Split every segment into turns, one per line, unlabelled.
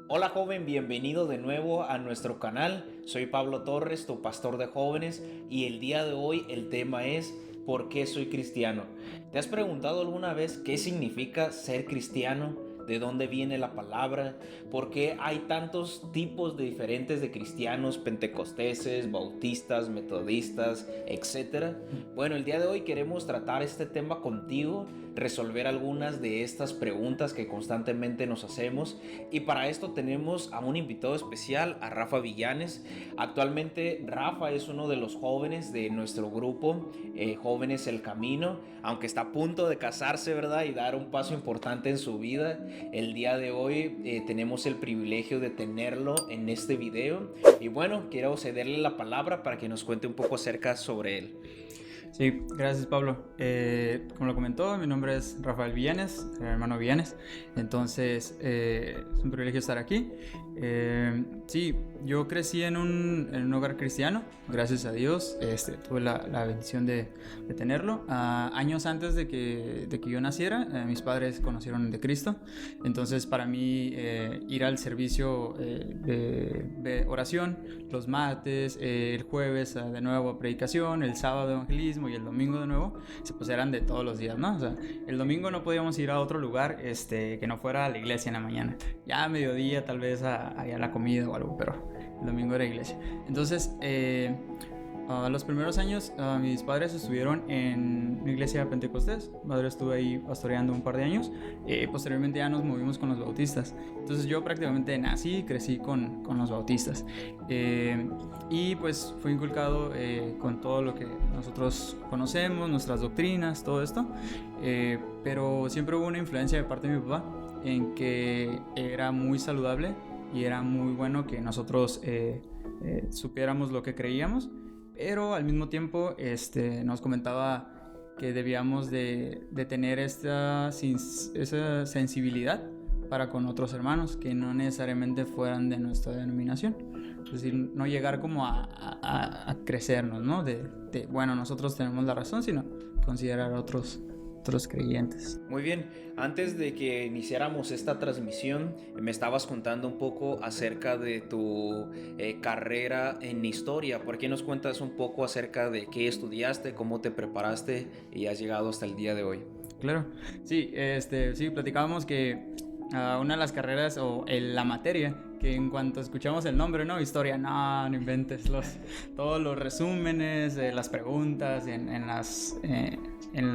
Hola joven, bienvenido de nuevo a nuestro canal. Soy Pablo Torres, tu pastor de jóvenes, y el día de hoy el tema es ¿por qué soy cristiano? ¿Te has preguntado alguna vez qué significa ser cristiano? ¿De dónde viene la palabra? ¿Por qué hay tantos tipos de diferentes de cristianos, pentecosteses, bautistas, metodistas, etcétera? Bueno, el día de hoy queremos tratar este tema contigo, resolver algunas de estas preguntas que constantemente nos hacemos, y para esto tenemos a un invitado especial, a Rafa Villanes. Actualmente Rafa es uno de los jóvenes de nuestro grupo, Jóvenes El Camino, aunque está a punto de casarse, ¿verdad? Y dar un paso importante en su vida. El día de hoy tenemos el privilegio de tenerlo en este video. Y bueno, quiero cederle la palabra para que nos cuente un poco acerca sobre él.
Sí, gracias Pablo. Como lo comentó, mi nombre es Rafael Villanes, el hermano Villanes. Entonces, es un privilegio estar aquí. Sí, yo crecí en un hogar cristiano, gracias a Dios. Tuve la bendición de tenerlo. Años antes de que yo naciera, mis padres conocieron de Cristo. Entonces, para mí, ir al servicio de oración los martes, el jueves de nuevo a predicación, el sábado evangelismo y el domingo de nuevo, pues eran de todos los días, ¿no? O sea, el domingo no podíamos ir a otro lugar que no fuera a la iglesia en la mañana. Ya a mediodía tal vez a la comida o algo, pero el domingo era iglesia. Entonces, los primeros años mis padres estuvieron en una iglesia pentecostés. Mi madre estuvo ahí pastoreando un par de años. Posteriormente ya nos movimos con los bautistas. Entonces yo prácticamente nací y crecí con los bautistas. Y pues fui inculcado con todo lo que nosotros conocemos, nuestras doctrinas, todo esto. Pero siempre hubo una influencia de parte de mi papá en que era muy saludable y era muy bueno que nosotros supiéramos lo que creíamos. Pero al mismo tiempo nos comentaba que debíamos de tener esa sensibilidad para con otros hermanos que no necesariamente fueran de nuestra denominación. Es decir, no llegar como a crecernos, ¿no? Bueno, nosotros tenemos la razón, sino considerar a otros creyentes.
Muy bien, antes de que iniciáramos esta transmisión, me estabas contando un poco acerca de tu carrera en historia. ¿Por qué nos cuentas un poco acerca de qué estudiaste, cómo te preparaste y has llegado hasta el día de hoy?
Claro, sí, sí, platicábamos que una de las carreras o la materia que en cuanto escuchamos el nombre, ¿no? Historia, no inventes todos los resúmenes, las preguntas en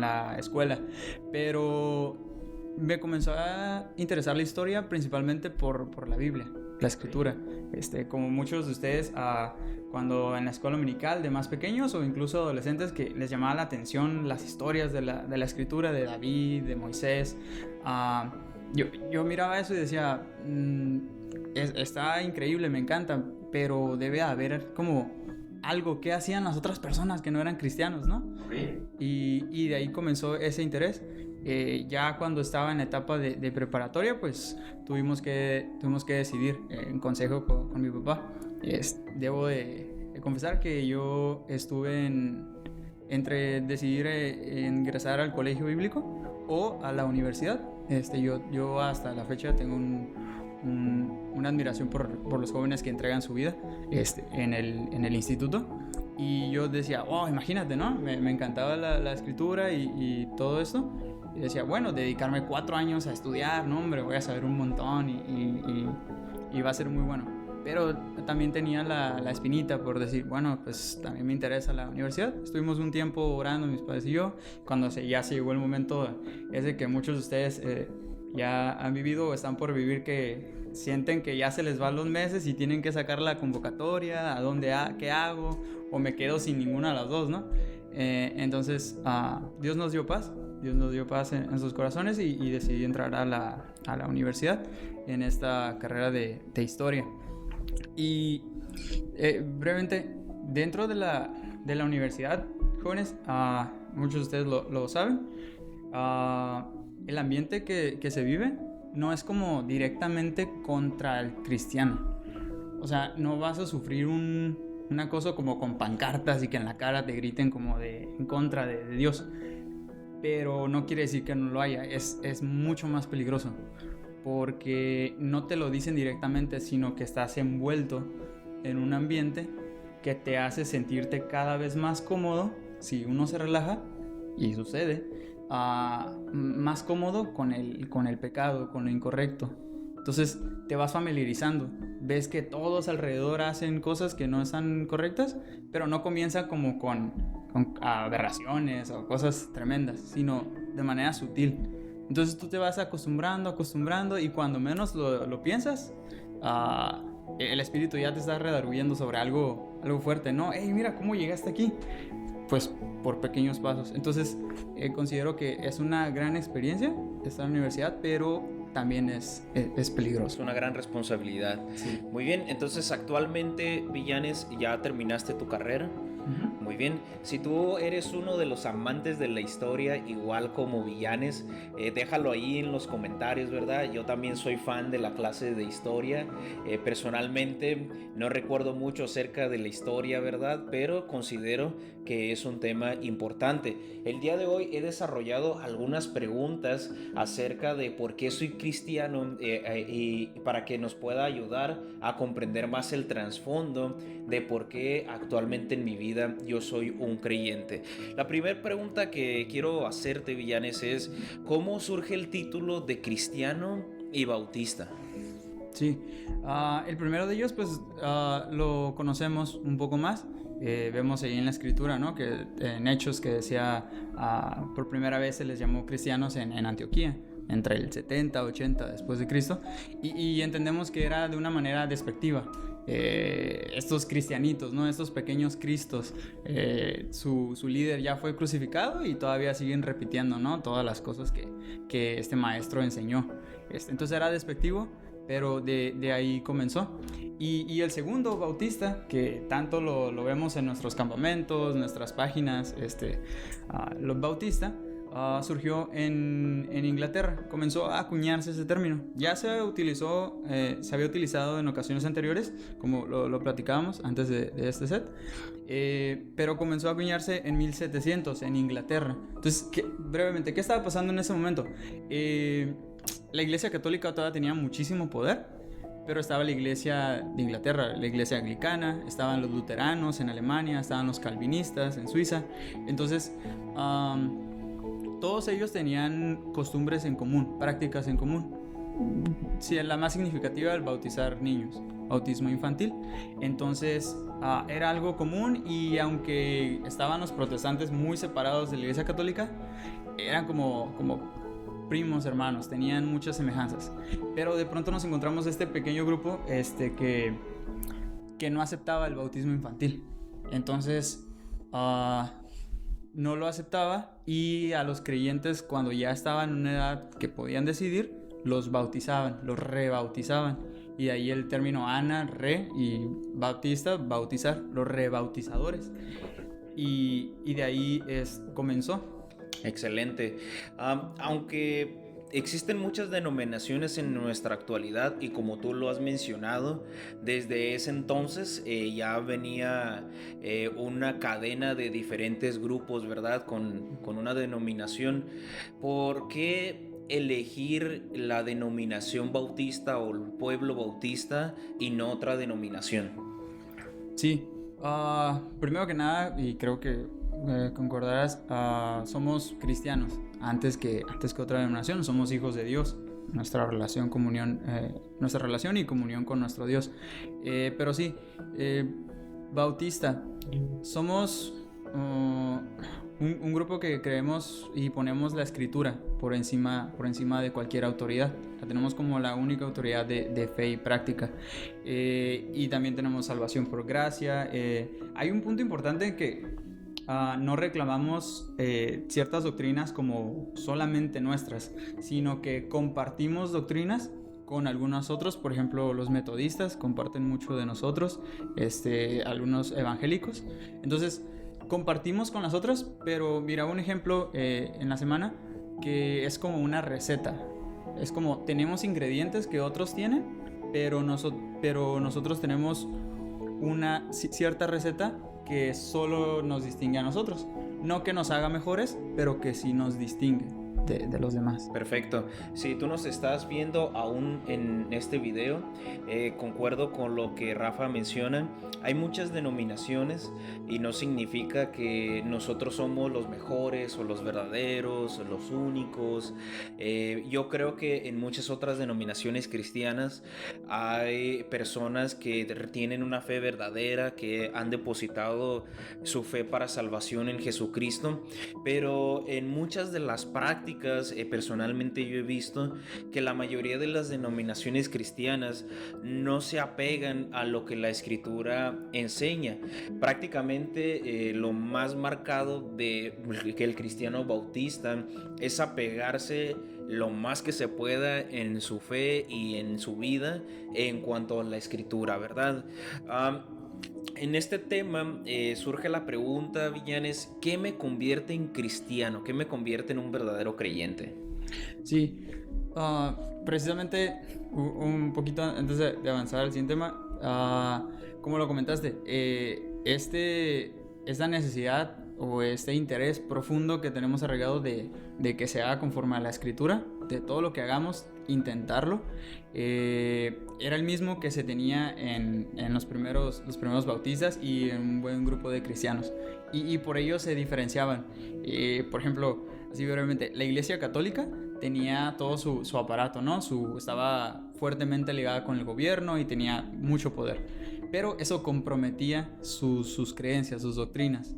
la escuela. Pero me comenzó a interesar la historia principalmente por la Biblia, la escritura. Como muchos de ustedes, cuando en la escuela dominical de más pequeños o incluso adolescentes que les llamaba la atención las historias de la escritura de David, de Moisés, yo miraba eso y decía, está increíble, me encanta, pero debe haber como algo que hacían las otras personas que no eran cristianos, ¿no? Y de ahí comenzó ese interés. Ya cuando estaba en la etapa de preparatoria, pues tuvimos que decidir en consejo con mi papá. Debo de confesar que yo estuve entre decidir ingresar al colegio bíblico o a la universidad. Yo hasta la fecha tengo una admiración por los jóvenes que entregan su vida en el instituto. Y yo decía, oh, imagínate, ¿no? Me encantaba la escritura y todo esto. Y decía, bueno, dedicarme 4 años a estudiar, no, hombre, voy a saber un montón y va a ser muy bueno. Pero también tenía la espinita por decir, bueno, pues también me interesa la universidad. Estuvimos un tiempo orando, mis padres y yo, cuando ya se llegó el momento ese que muchos de ustedes ya han vivido o están por vivir, que sienten que ya se les van los meses y tienen que sacar la convocatoria, qué hago, o me quedo sin ninguna de las dos, ¿no? Entonces, Dios nos dio paz en sus corazones y decidí entrar a la universidad en esta carrera de historia. Y brevemente, dentro de la universidad, jóvenes, muchos de ustedes lo saben, el ambiente que se vive no es como directamente contra el cristiano. O sea, no vas a sufrir un acoso como con pancartas y que en la cara te griten como en contra de Dios. Pero no quiere decir que no lo haya, es mucho más peligroso. porque no te lo dicen directamente, sino que estás envuelto en un ambiente que te hace sentirte cada vez más cómodo si uno se relaja, y sucede, más cómodo con el pecado, con lo incorrecto. Entonces te vas familiarizando, ves que todos alrededor hacen cosas que no están correctas, pero no comienza como con aberraciones o cosas tremendas, sino de manera sutil. Entonces tú te vas acostumbrando, y cuando menos lo piensas, el espíritu ya te está redarguyendo sobre algo fuerte, ¿no? Hey, mira cómo llegaste aquí. Pues por pequeños pasos. Entonces considero que es una gran experiencia estar en la universidad, pero también es peligroso.
Es una gran responsabilidad.
Sí.
Muy bien, entonces actualmente, Villanes, ya terminaste tu carrera.
Uh-huh.
Muy bien, si tú eres uno de los amantes de la historia, igual como Villanes, déjalo ahí en los comentarios, ¿verdad? Yo también soy fan de la clase de historia. Personalmente no recuerdo mucho acerca de la historia, ¿verdad? Pero considero que es un tema importante. El día de hoy he desarrollado algunas preguntas acerca de por qué soy cristiano, y para que nos pueda ayudar a comprender más el trasfondo de por qué actualmente en mi vida yo soy un creyente. La primera pregunta que quiero hacerte, Villanes, es ¿cómo surge el título de cristiano y bautista?
Sí, el primero de ellos pues lo conocemos un poco más. Vemos ahí en la escritura, ¿no? Que en Hechos que decía por primera vez se les llamó cristianos en Antioquía entre el 70 80 después de Cristo, y entendemos que era de una manera despectiva. Estos cristianitos, ¿no? Estos pequeños cristos, su líder ya fue crucificado y todavía siguen repitiendo, ¿no? Todas las cosas que este maestro enseñó. Entonces era despectivo, pero de ahí comenzó. Y el segundo, bautista, que tanto lo vemos en nuestros campamentos, nuestras páginas, los bautistas, surgió en Inglaterra. Comenzó a acuñarse ese término. Ya se había utilizado en ocasiones anteriores, como lo platicábamos antes de este set, pero comenzó a acuñarse en 1700 en Inglaterra. Entonces, brevemente, ¿qué estaba pasando en ese momento? La Iglesia Católica todavía tenía muchísimo poder, pero estaba la Iglesia de Inglaterra, la Iglesia Anglicana, estaban los luteranos en Alemania, estaban los calvinistas en Suiza. Entonces, todos ellos tenían costumbres en común, prácticas en común. Sí, la más significativa, el bautizar niños, bautismo infantil. Entonces era algo común, y aunque estaban los protestantes muy separados de la Iglesia Católica, eran como primos, hermanos, tenían muchas semejanzas. Pero de pronto nos encontramos este pequeño grupo que no aceptaba el bautismo infantil. Entonces no lo aceptaba, y a los creyentes, cuando ya estaban en una edad que podían decidir, los bautizaban, los rebautizaban. Y de ahí el término y bautista, bautizar, los rebautizadores. Y de ahí comenzó.
Excelente. Aunque existen muchas denominaciones en nuestra actualidad, y como tú lo has mencionado, desde ese entonces ya venía una cadena de diferentes grupos, ¿verdad? Con una denominación. ¿Por qué elegir la denominación bautista o el pueblo bautista y no otra denominación?
Sí, primero que nada, y creo que concordarás, somos cristianos antes que otra denominación. Somos hijos de Dios. Nuestra relación y comunión con nuestro Dios. Pero sí, bautista, somos un grupo que creemos y ponemos la escritura por encima de cualquier autoridad. La tenemos como la única autoridad de fe y práctica. Y también tenemos salvación por gracia. Hay un punto importante que no reclamamos ciertas doctrinas como solamente nuestras, sino que compartimos doctrinas con algunos otros. Por ejemplo, los metodistas comparten mucho de nosotros, algunos evangélicos. Entonces compartimos con las otras, pero mira, un ejemplo en la semana que es como una receta. Es como tenemos ingredientes que otros tienen, pero nosotros tenemos una cierta receta que solo nos distingue a nosotros. No que nos haga mejores, pero que sí nos distingue. de los demás.
Perfecto. Si tú nos estás viendo aún en este video, concuerdo con lo que Rafa menciona. Hay muchas denominaciones y no significa que nosotros somos los mejores o los verdaderos o los únicos. Yo creo que en muchas otras denominaciones cristianas hay personas que tienen una fe verdadera, que han depositado su fe para salvación en Jesucristo, pero en muchas de las prácticas, personalmente yo he visto que la mayoría de las denominaciones cristianas no se apegan a lo que la escritura enseña. Prácticamente lo más marcado de que el cristiano bautista es apegarse lo más que se pueda en su fe y en su vida en cuanto a la escritura, ¿verdad? En este tema surge la pregunta, Villanes, ¿qué me convierte en cristiano? ¿Qué me convierte en un verdadero creyente?
Sí, precisamente un poquito antes de avanzar al siguiente tema, como lo comentaste, esta necesidad o este interés profundo que tenemos arraigado de que se haga conforme a la escritura, de todo lo que hagamos, intentarlo, era el mismo que se tenía en los primeros bautistas y en un buen grupo de cristianos, y por ello se diferenciaban. Por ejemplo, así brevemente, la Iglesia Católica tenía todo su aparato, ¿no? Estaba fuertemente ligada con el gobierno y tenía mucho poder, pero eso comprometía sus creencias, sus doctrinas.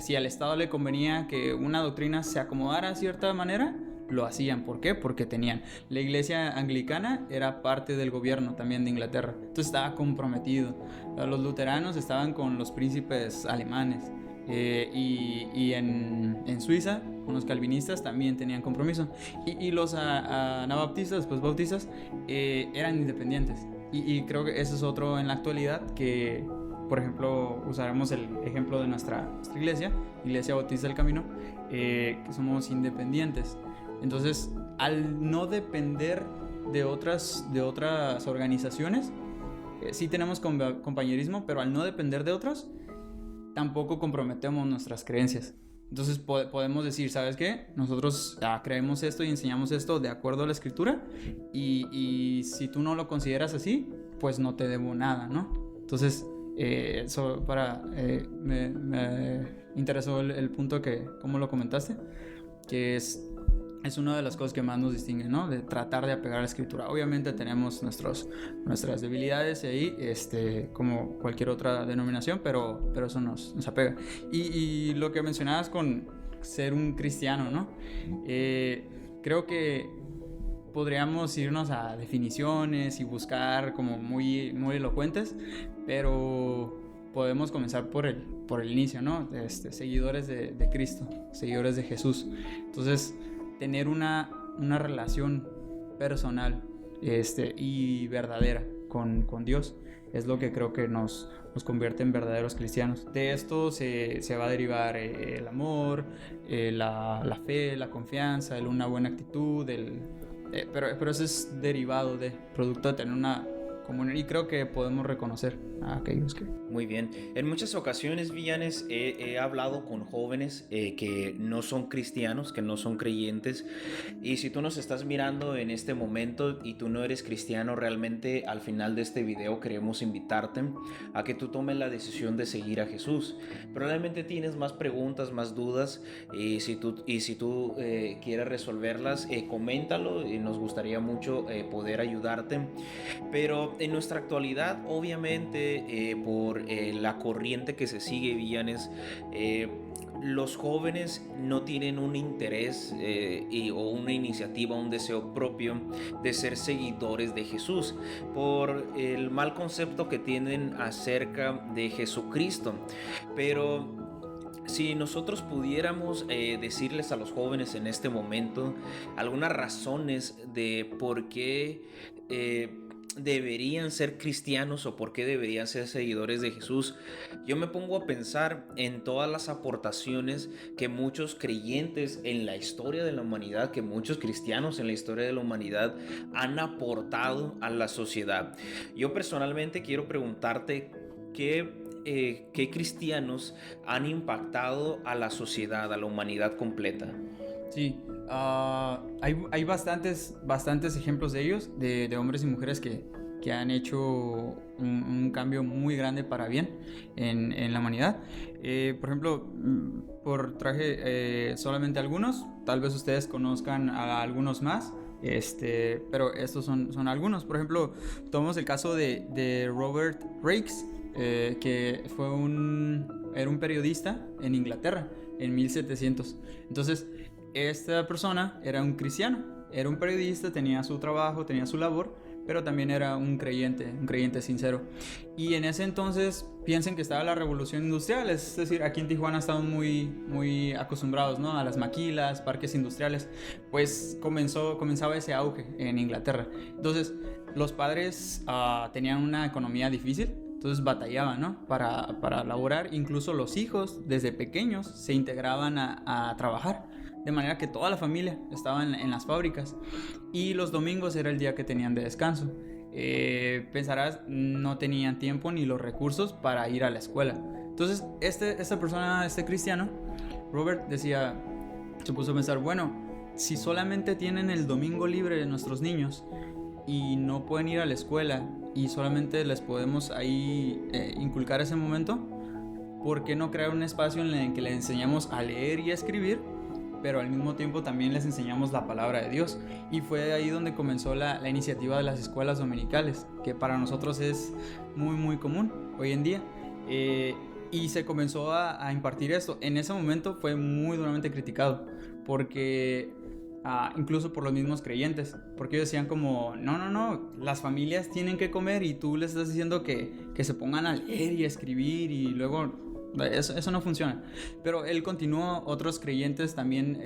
Si al Estado le convenía que una doctrina se acomodara de cierta manera, lo hacían. ¿Por qué? Porque tenían. La iglesia anglicana era parte del gobierno también de Inglaterra, entonces estaba comprometido. Los luteranos estaban con los príncipes alemanes, y en Suiza con los calvinistas también tenían compromiso, y los anabaptistas, después bautistas, eran independientes, y creo que eso es otro en la actualidad que, por ejemplo, usaremos el ejemplo de nuestra iglesia Bautista del Camino, que somos independientes. Entonces, al no depender de otras organizaciones, sí tenemos compañerismo, pero al no depender de otros, tampoco comprometemos nuestras creencias. Entonces podemos decir, ¿sabes qué? Nosotros creemos esto y enseñamos esto de acuerdo a la escritura, y si tú no lo consideras así, pues no te debo nada, ¿no? Entonces, me interesó el punto que, como lo comentaste, que es una de las cosas que más nos distingue, ¿no? De tratar de apegar a la escritura. Obviamente tenemos nuestras debilidades ahí, como cualquier otra denominación, pero eso nos apega. Y lo que mencionabas con ser un cristiano, ¿no? Creo que podríamos irnos a definiciones y buscar como muy, muy elocuentes, pero podemos comenzar por el inicio, ¿no? Seguidores de Cristo, seguidores de Jesús. Entonces, tener una relación personal y verdadera con Dios es lo que creo que nos convierte en verdaderos cristianos. De esto se va a derivar el amor, la fe, la confianza, una buena actitud, pero eso es derivado producto de tener una comunión, y creo que podemos reconocer a aquellos que...
Muy bien. En muchas ocasiones, Villanes, he hablado con jóvenes que no son cristianos, que no son creyentes, y si tú nos estás mirando en este momento y tú no eres cristiano, realmente al final de este video queremos invitarte a que tú tomes la decisión de seguir a Jesús. Probablemente tienes más preguntas, más dudas, y si tú quieres resolverlas, coméntalo, y nos gustaría mucho poder ayudarte. Pero en nuestra actualidad, obviamente, por la corriente que se sigue, Villanes, los jóvenes no tienen un interés o una iniciativa, un deseo propio de ser seguidores de Jesús, por el mal concepto que tienen acerca de Jesucristo. Pero si nosotros pudiéramos decirles a los jóvenes en este momento algunas razones de por qué deberían ser cristianos o por qué deberían ser seguidores de Jesús, yo me pongo a pensar en todas las aportaciones que muchos creyentes en la historia de la humanidad, que muchos cristianos en la historia de la humanidad han aportado a la sociedad. Yo personalmente quiero preguntarte qué cristianos han impactado a la sociedad, a la humanidad completa.
Sí, hay bastantes ejemplos de ellos, de hombres y mujeres que han hecho un cambio muy grande para bien en la humanidad. Por ejemplo, traje solamente algunos, tal vez ustedes conozcan a algunos más. Pero estos son algunos. Por ejemplo, tomamos el caso de Robert Raikes, que era un periodista en Inglaterra en 1700. Entonces, esta persona era un cristiano, era un periodista, tenía su trabajo, tenía su labor, pero también era un creyente sincero. Y en ese entonces piensen que estaba la revolución industrial, es decir, aquí en Tijuana estamos muy acostumbrados, ¿no?, a las maquilas, parques industriales. Pues comenzaba ese auge en Inglaterra. Entonces los padres tenían una economía difícil, entonces batallaban, ¿no?, para laborar. Incluso los hijos desde pequeños se integraban a trabajar, de manera que toda la familia estaba en las fábricas, y los domingos era el día que tenían de descanso. Pensarás, no tenían tiempo ni los recursos para ir a la escuela. Entonces esta persona, este cristiano, Robert, se puso a pensar, bueno, si solamente tienen el domingo libre de nuestros niños y no pueden ir a la escuela y solamente les podemos ahí inculcar ese momento, ¿por qué no crear un espacio en el que les enseñamos a leer y a escribir, pero al mismo tiempo también les enseñamos la palabra de Dios? Y fue ahí donde comenzó la iniciativa de las escuelas dominicales, que para nosotros es muy común hoy en día. Y se comenzó a impartir esto. En ese momento fue muy duramente criticado, porque incluso por los mismos creyentes, porque ellos decían como, no, las familias tienen que comer y tú les estás diciendo que se pongan a leer y a escribir, y luego eso no funciona. Pero él continuó, otros creyentes también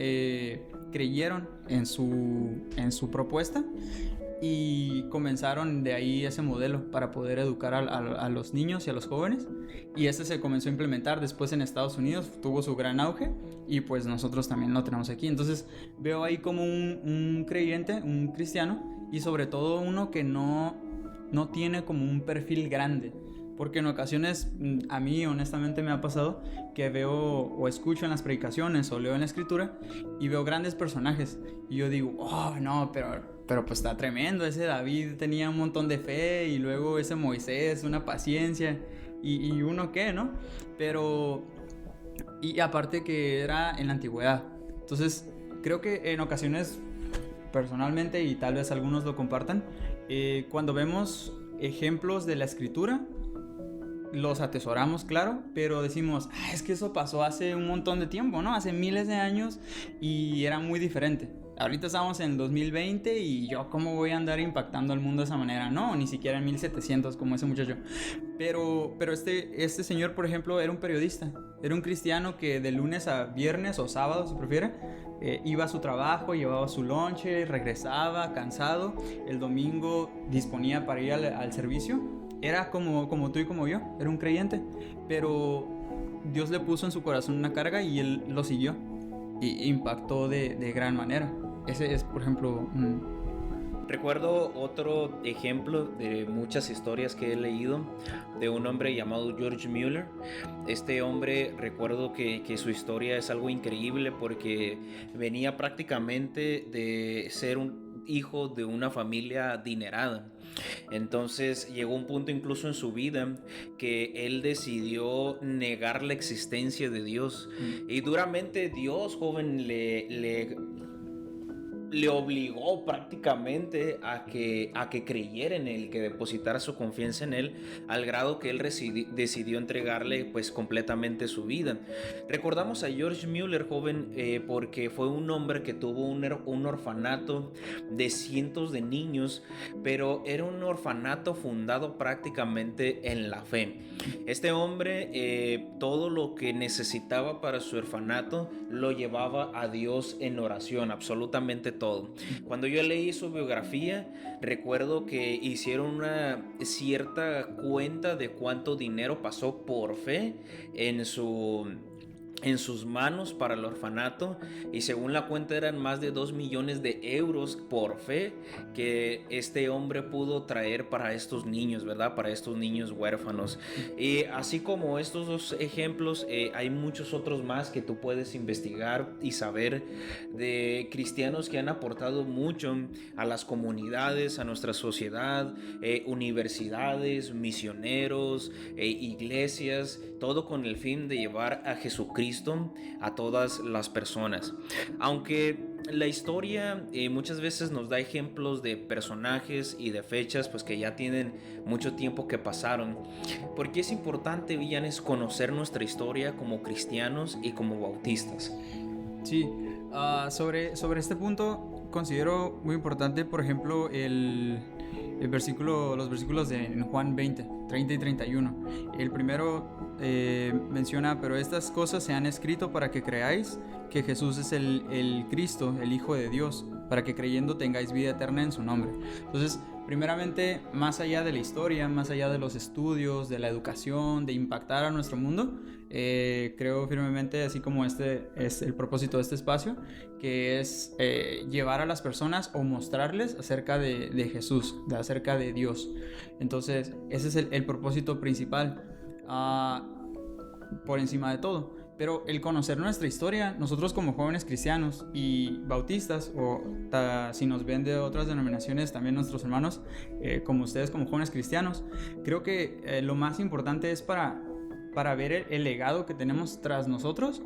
creyeron en su propuesta, y comenzaron de ahí ese modelo para poder educar a los niños y a los jóvenes, y ese se comenzó a implementar después en Estados Unidos, tuvo su gran auge, y pues nosotros también lo tenemos aquí. Entonces veo ahí como un creyente, un cristiano, y sobre todo uno que no tiene como un perfil grande, porque en ocasiones a mí honestamente me ha pasado que veo o escucho en las predicaciones o leo en la escritura y veo grandes personajes, y yo digo, oh no, pero pues está tremendo, ese David tenía un montón de fe, y luego ese Moisés, una paciencia, y uno qué, ¿no? Pero, y aparte que era en la antigüedad. Entonces creo que en ocasiones, personalmente, y tal vez algunos lo compartan, cuando vemos ejemplos de la escritura, los atesoramos, claro, pero decimos, es que eso pasó hace un montón de tiempo, ¿no? Hace miles de años, y era muy diferente. Ahorita estamos en el 2020 y yo cómo voy a andar impactando al mundo de esa manera. No, ni siquiera en 1700 como ese muchacho. Pero este señor, por ejemplo, era un periodista. Era un cristiano que de lunes a viernes o sábado, si prefiere, iba a su trabajo, llevaba su lonche, regresaba cansado. El domingo disponía para ir al servicio. Era como tú y como yo, era un creyente. Pero Dios le puso en su corazón una carga y él lo siguió. Y impactó de gran manera. Ese es, por ejemplo,
Recuerdo otro ejemplo de muchas historias que he leído de un hombre llamado George Mueller. Este hombre, recuerdo que su historia es algo increíble, porque venía prácticamente de ser un hijo de una familia adinerada. Entonces llegó un punto incluso en su vida que él decidió negar la existencia de Dios. Y duramente Dios, joven, le obligó prácticamente a que creyera en él, que depositara su confianza en él, al grado que él decidió entregarle pues completamente su vida. Recordamos a George Mueller, joven, porque fue un hombre que tuvo un orfanato de cientos de niños, pero era un orfanato fundado prácticamente en la fe. Este hombre, todo lo que necesitaba para su orfanato lo llevaba a Dios en oración, absolutamente todo. Cuando yo leí su biografía, recuerdo que hicieron una cierta cuenta de cuánto dinero pasó por fe en sus manos para el orfanato, y según la cuenta eran más de 2 millones de euros por fe que este hombre pudo traer para estos niños, ¿verdad? Para estos niños huérfanos. Y así como estos dos ejemplos, hay muchos otros más que tú puedes investigar y saber de cristianos que han aportado mucho a las comunidades, a nuestra sociedad, universidades, misioneros, iglesias, todo con el fin de llevar a Jesucristo a todas las personas. Aunque la historia muchas veces nos da ejemplos de personajes y de fechas pues que ya tienen mucho tiempo que pasaron, porque es importante, Villanes, conocer nuestra historia como cristianos y como bautistas.
Sí, sobre este punto considero muy importante, por ejemplo, los versículos de en Juan 20, 30 y 31. El primero menciona: pero estas cosas se han escrito para que creáis que Jesús es el Cristo, el Hijo de Dios, para que creyendo tengáis vida eterna en su nombre. Entonces, primeramente, más allá de la historia, más allá de los estudios, de la educación, de impactar a nuestro mundo, creo firmemente, así como este es el propósito de este espacio, que es llevar a las personas o mostrarles acerca de Jesús, acerca de Dios. Entonces, ese es el propósito principal, por encima de todo. Pero el conocer nuestra historia, nosotros como jóvenes cristianos y bautistas, o si nos ven de otras denominaciones, también nuestros hermanos, como ustedes como jóvenes cristianos, creo que lo más importante es para ver el legado que tenemos tras nosotros,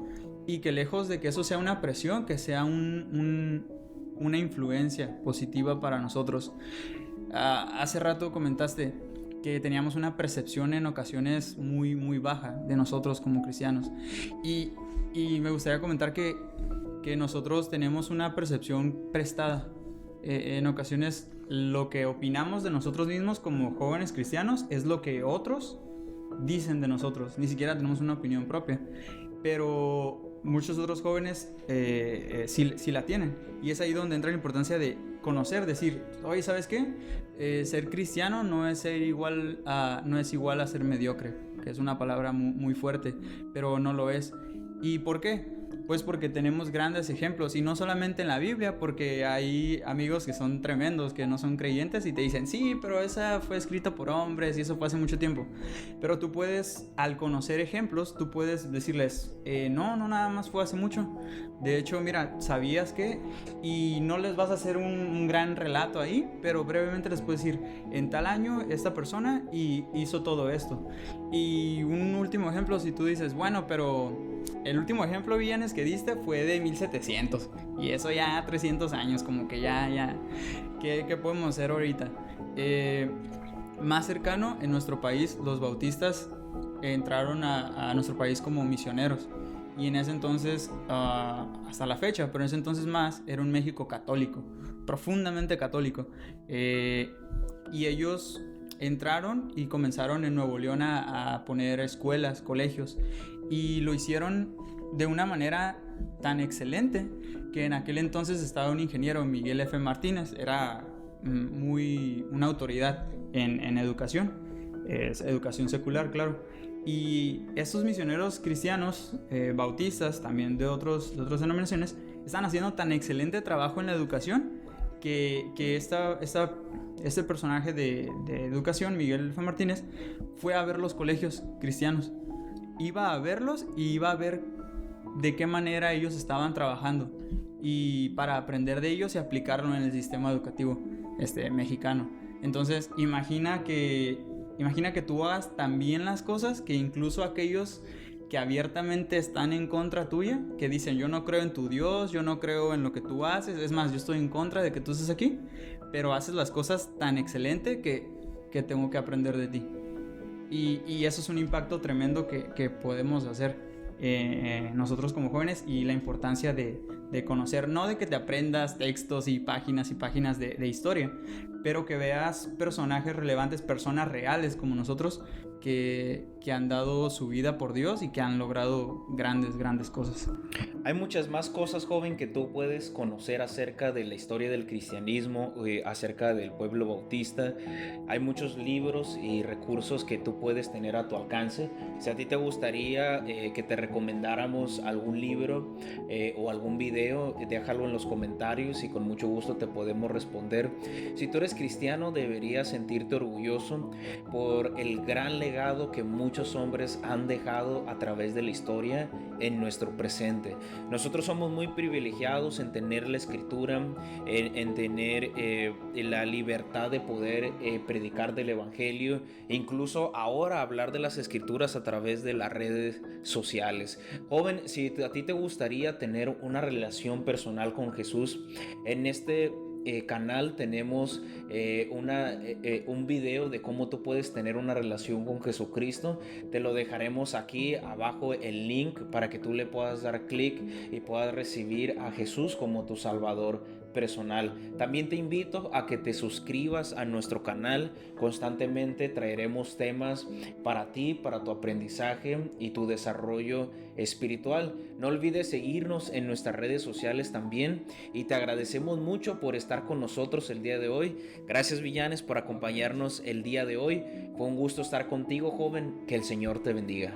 y que lejos de que eso sea una presión, que sea una influencia positiva para nosotros. Hace rato comentaste que teníamos una percepción en ocasiones muy, muy baja de nosotros como cristianos. Y me gustaría comentar que nosotros tenemos una percepción prestada. En ocasiones lo que opinamos de nosotros mismos como jóvenes cristianos es lo que otros dicen de nosotros. Ni siquiera tenemos una opinión propia. Pero muchos otros jóvenes sí la tienen. Y es ahí donde entra la importancia de conocer, decir: oye, ¿sabes qué? Ser cristiano no es igual a ser mediocre, que es una palabra muy, muy fuerte, pero no lo es. ¿Y por qué? Pues porque tenemos grandes ejemplos, y no solamente en la Biblia, porque hay amigos que son tremendos, que no son creyentes y te dicen: sí, pero esa fue escrita por hombres y eso fue hace mucho tiempo. Pero tú puedes, al conocer ejemplos, tú puedes decirles: no nada más fue hace mucho. De hecho, mira, ¿sabías que? Y no les vas a hacer un gran relato ahí, pero brevemente les puedes decir: en tal año esta persona hizo todo esto. Y un último ejemplo, si tú dices: bueno, pero el último ejemplo, Villanes, que diste fue de 1700, y eso ya 300 años, como que ya ¿qué podemos hacer ahorita? Más cercano, en nuestro país, los bautistas entraron a nuestro país como misioneros, y en ese entonces, hasta la fecha, pero en ese entonces más, era un México católico, profundamente católico, y ellos entraron y comenzaron en Nuevo León a poner escuelas, colegios, y lo hicieron de una manera tan excelente que en aquel entonces estaba un ingeniero, Miguel F. Martínez, era una autoridad en educación, es educación secular, claro. Y estos misioneros cristianos, bautistas, también de otras denominaciones, están haciendo tan excelente trabajo en la educación que este personaje de educación, Miguel F. Martínez, fue a ver los colegios cristianos. Iba a verlos y iba a ver de qué manera ellos estaban trabajando, y para aprender de ellos y aplicarlo en el sistema educativo mexicano. Entonces, imagina que tú hagas tan bien las cosas que incluso aquellos que abiertamente están en contra tuya, que dicen: yo no creo en tu Dios, yo no creo en lo que tú haces, es más, yo estoy en contra de que tú estés aquí, pero haces las cosas tan excelente que tengo que aprender de ti. Y eso es un impacto tremendo que podemos hacer nosotros como jóvenes, y la importancia de conocer, no de que te aprendas textos y páginas de historia, pero que veas personajes relevantes, personas reales como nosotros, que han dado su vida por Dios y que han logrado grandes cosas.
Hay muchas más cosas, joven, que tú puedes conocer acerca de la historia del cristianismo, acerca del pueblo bautista. Hay muchos libros y recursos que tú puedes tener a tu alcance. Si a ti te gustaría que te recomendáramos algún libro o algún video, déjalo en los comentarios y con mucho gusto te podemos responder. Si tú eres cristiano, deberías sentirte orgulloso por el gran legado que muchos hombres han dejado a través de la historia en nuestro presente. Nosotros somos muy privilegiados en tener la escritura, en tener la libertad de poder predicar del evangelio, e incluso ahora hablar de las escrituras a través de las redes sociales. Joven, si a ti te gustaría tener una relación personal con Jesús, en este canal tenemos un video de cómo tú puedes tener una relación con Jesucristo. Te lo dejaremos aquí abajo el link para que tú le puedas dar clic y puedas recibir a Jesús como tu Salvador personal. También te invito a que te suscribas a nuestro canal. Constantemente traeremos temas para ti, para tu aprendizaje y tu desarrollo espiritual. No olvides seguirnos en nuestras redes sociales también, y te agradecemos mucho por estar con nosotros el día de hoy. Gracias, Villanes, por acompañarnos el día de hoy. Fue un gusto estar contigo, joven. Que el Señor te bendiga.